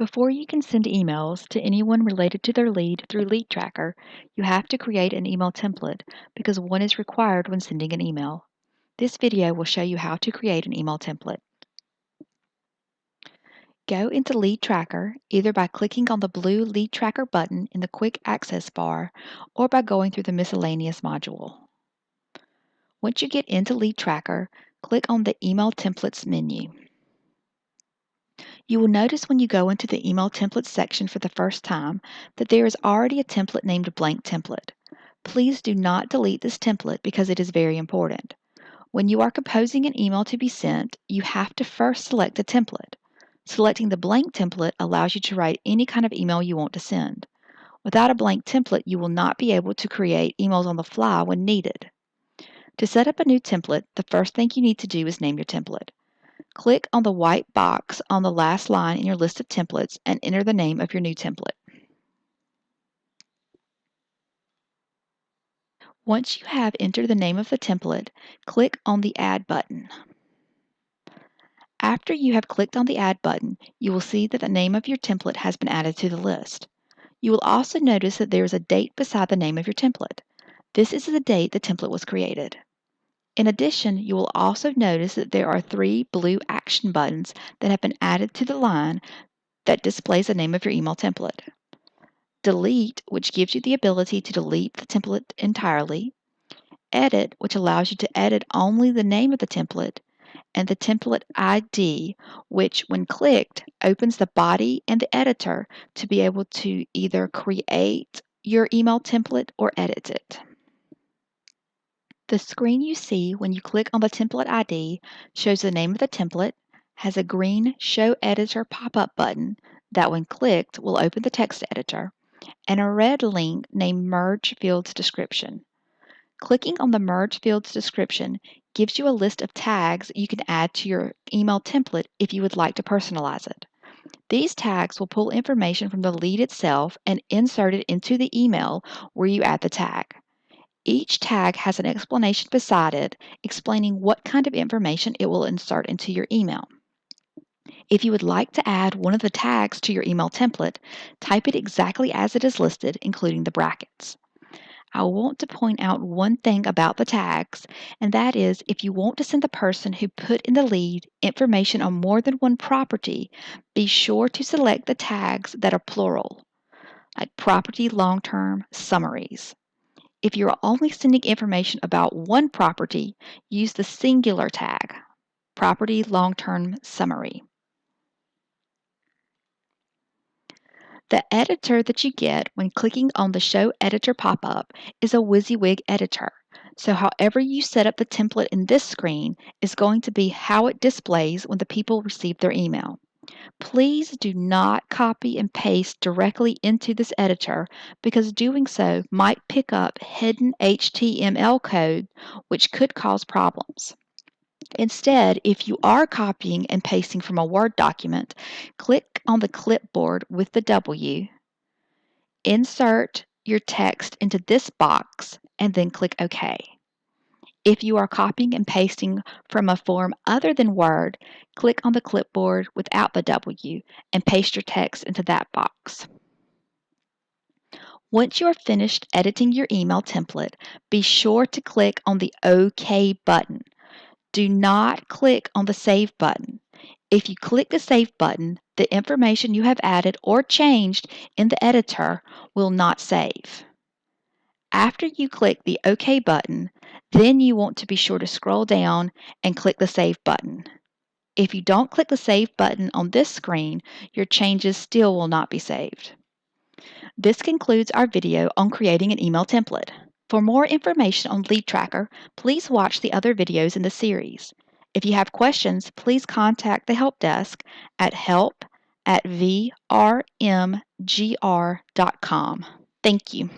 Before you can send emails to anyone related to their lead through LeadTracker, you have to create an email template because one is required when sending an email. This video will show you how to create an email template. Go into LeadTracker either by clicking on the blue LeadTracker button in the Quick Access bar or by going through the Miscellaneous module. Once you get into LeadTracker, click on the Email Templates menu. You will notice when you go into the email templates section for the first time that there is already a template named blank template. Please do not delete this template because it is very important. When you are composing an email to be sent, you have to first select a template. Selecting the blank template allows you to write any kind of email you want to send. Without a blank template, you will not be able to create emails on the fly when needed. To set up a new template, the first thing you need to do is name your template. Click on the white box on the last line in your list of templates and enter the name of your new template. Once you have entered the name of the template, click on the Add button. After you have clicked on the Add button, you will see that the name of your template has been added to the list. You will also notice that there is a date beside the name of your template. This is the date the template was created. In addition, you will also notice that there are 3 blue action buttons that have been added to the line that displays the name of your email template. Delete, which gives you the ability to delete the template entirely. Edit, which allows you to edit only the name of the template. And the template ID, which when clicked opens the body and the editor to be able to either create your email template or edit it. The screen you see when you click on the template ID shows the name of the template, has a green Show Editor pop-up button that when clicked will open the text editor, and a red link named Merge Fields Description. Clicking on the Merge Fields Description gives you a list of tags you can add to your email template if you would like to personalize it. These tags will pull information from the lead itself and insert it into the email where you add the tag. Each tag has an explanation beside it explaining what kind of information it will insert into your email. If you would like to add one of the tags to your email template, type it exactly as it is listed, including the brackets. I want to point out one thing about the tags, and that is if you want to send the person who put in the lead information on more than one property, be sure to select the tags that are plural, like property long-term summaries. If you're only sending information about one property, use the singular tag, property long-term summary. The editor that you get when clicking on the Show Editor pop-up is a WYSIWYG editor. So however you set up the template in this screen is going to be how it displays when the people receive their email. Please do not copy and paste directly into this editor because doing so might pick up hidden HTML code which could cause problems. Instead, if you are copying and pasting from a Word document, click on the clipboard with the W, insert your text into this box, and then click OK. If you are copying and pasting from a form other than Word, click on the clipboard without the W and paste your text into that box. Once you are finished editing your email template, be sure to click on the OK button. Do not click on the Save button. If you click the Save button, the information you have added or changed in the editor will not save. After you click the OK button, then you want to be sure to scroll down and click the Save button. If you don't click the Save button on this screen, your changes still will not be saved. This concludes our video on creating an email template. For more information on LeadTracker, please watch the other videos in the series. If you have questions, please contact the help desk at help@vrmgr.com. Thank you.